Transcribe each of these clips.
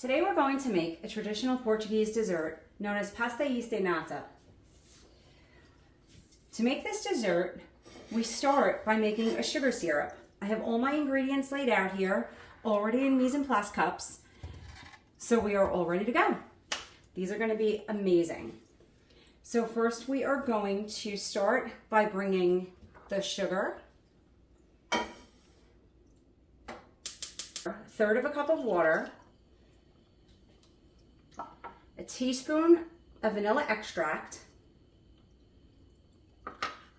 Today we're going to make a traditional Portuguese dessert known as Pasteis de Nata. To make this dessert, we start by making a sugar syrup. I have all my ingredients laid out here, already in mise en place cups, so we are all ready to go. These are going to be amazing. So first we are going to start by bringing the sugar, a third of a cup of water, a teaspoon of vanilla extract,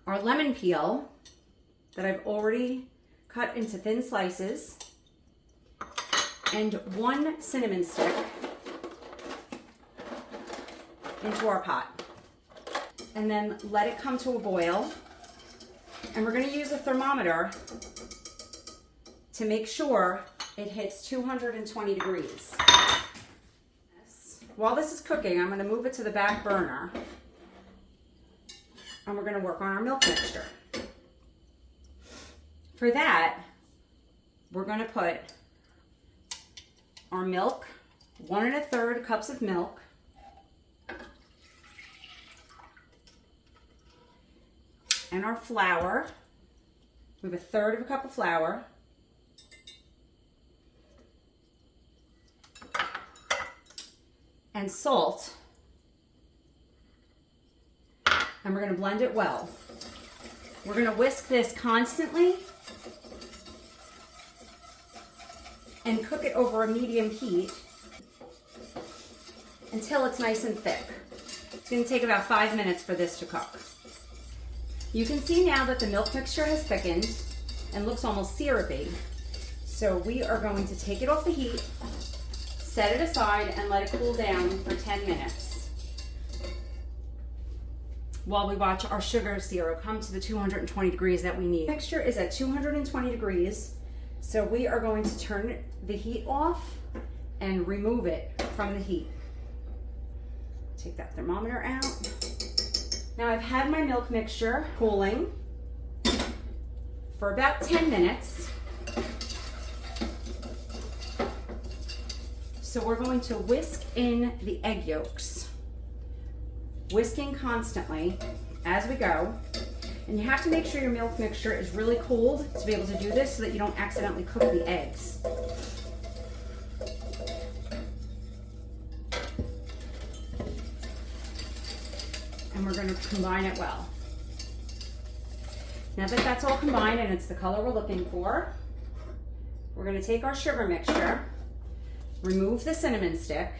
our lemon peel that I've already cut into thin slices, and 1 cinnamon stick into our pot. And then let it come to a boil. And we're going to use a thermometer to make sure it hits 220 degrees. While this is cooking, I'm going to move it to the back burner and we're going to work on our milk mixture. For that, we're going to put our milk, 1 1/3 cups of milk, and our flour. We have a third of a cup of flour, and salt, and we're going to blend it well. We're going to whisk this constantly and cook it over a medium heat until it's nice and thick. It's going to take about 5 minutes for this to cook. You can see now that the milk mixture has thickened and looks almost syrupy. So we are going to take it off the heat, set it aside, and let it cool down for 10 minutes while we watch our sugar syrup come to the 220 degrees that we need. The mixture is at 220 degrees, so we are going to turn the heat off and remove it from the heat. Take that thermometer out. Now I've had my milk mixture cooling for about 10 minutes. So we're going to whisk in the egg yolks, whisking constantly as we go. And you have to make sure your milk mixture is really cold to be able to do this so that you don't accidentally cook the eggs. And we're going to combine it well. Now that that's all combined and it's the color we're looking for, we're going to take our sugar mixture, remove the cinnamon stick,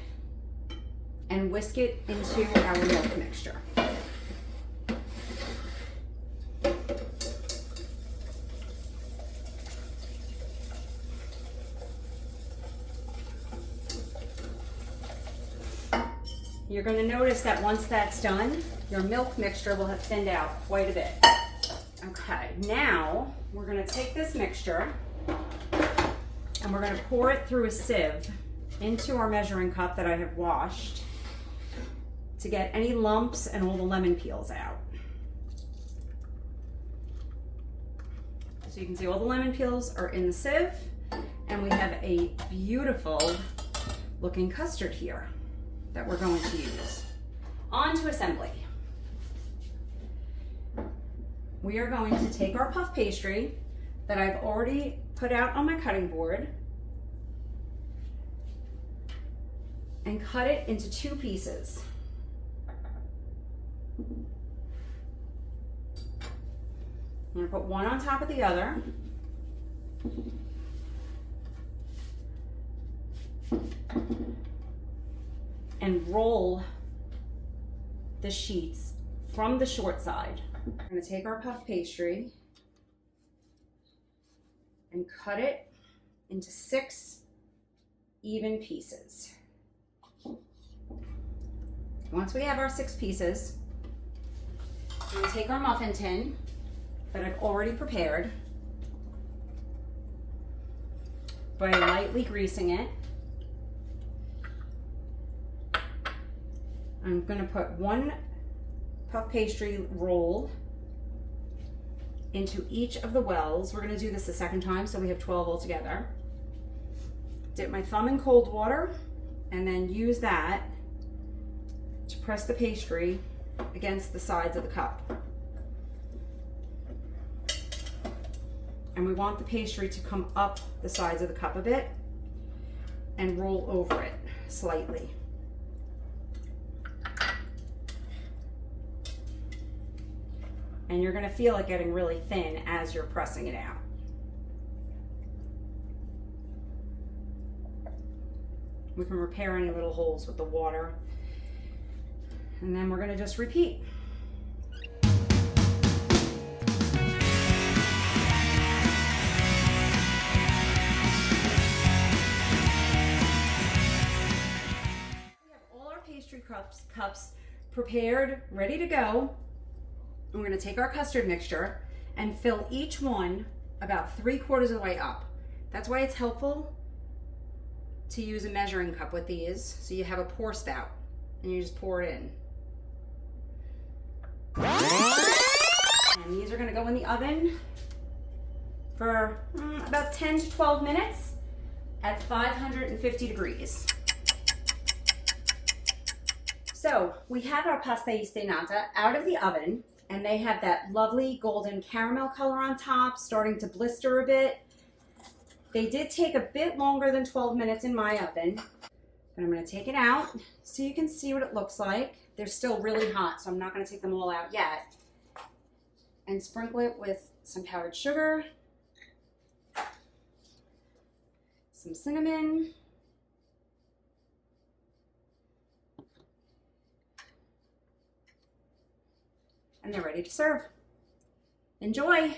and whisk it into our milk mixture. You're going to notice that once that's done, your milk mixture will have thinned out quite a bit. Okay, now we're going to take this mixture and we're going to pour it through a sieve into our measuring cup that I have washed to get any lumps and all the lemon peels out. So you can see all the lemon peels are in the sieve, and we have a beautiful looking custard here that we're going to use. On to assembly. We are going to take our puff pastry that I've already put out on my cutting board and cut it into 2 pieces. I'm going to put one on top of the other. And roll the sheets from the short side. I'm going to take our puff pastry and cut it into 6 even pieces. Once we have our 6 pieces, we're going to take our muffin tin that I've already prepared by lightly greasing it. I'm going to put 1 puff pastry roll into each of the wells. We're going to do this the second time, so we have 12 altogether. Dip my thumb in cold water and then use that to press the pastry against the sides of the cup. And we want the pastry to come up the sides of the cup a bit and roll over it slightly. And you're going to feel it getting really thin as you're pressing it out. We can repair any little holes with the water. And then we're going to just repeat. We have all our pastry cups prepared, ready to go. And we're going to take our custard mixture and fill each one about 3/4 of the way up. That's why it's helpful to use a measuring cup with these, so you have a pour spout and you just pour it in. And these are going to go in the oven for about 10 to 12 minutes at 550 degrees. So we have our Pasteis de Nata out of the oven, and they have that lovely golden caramel color on top, starting to blister a bit. They did take a bit longer than 12 minutes in my oven, but I'm going to take it out so you can see what it looks like. They're still really hot, so I'm not going to take them all out yet. And sprinkle it with some powdered sugar, some cinnamon, and they're ready to serve. Enjoy!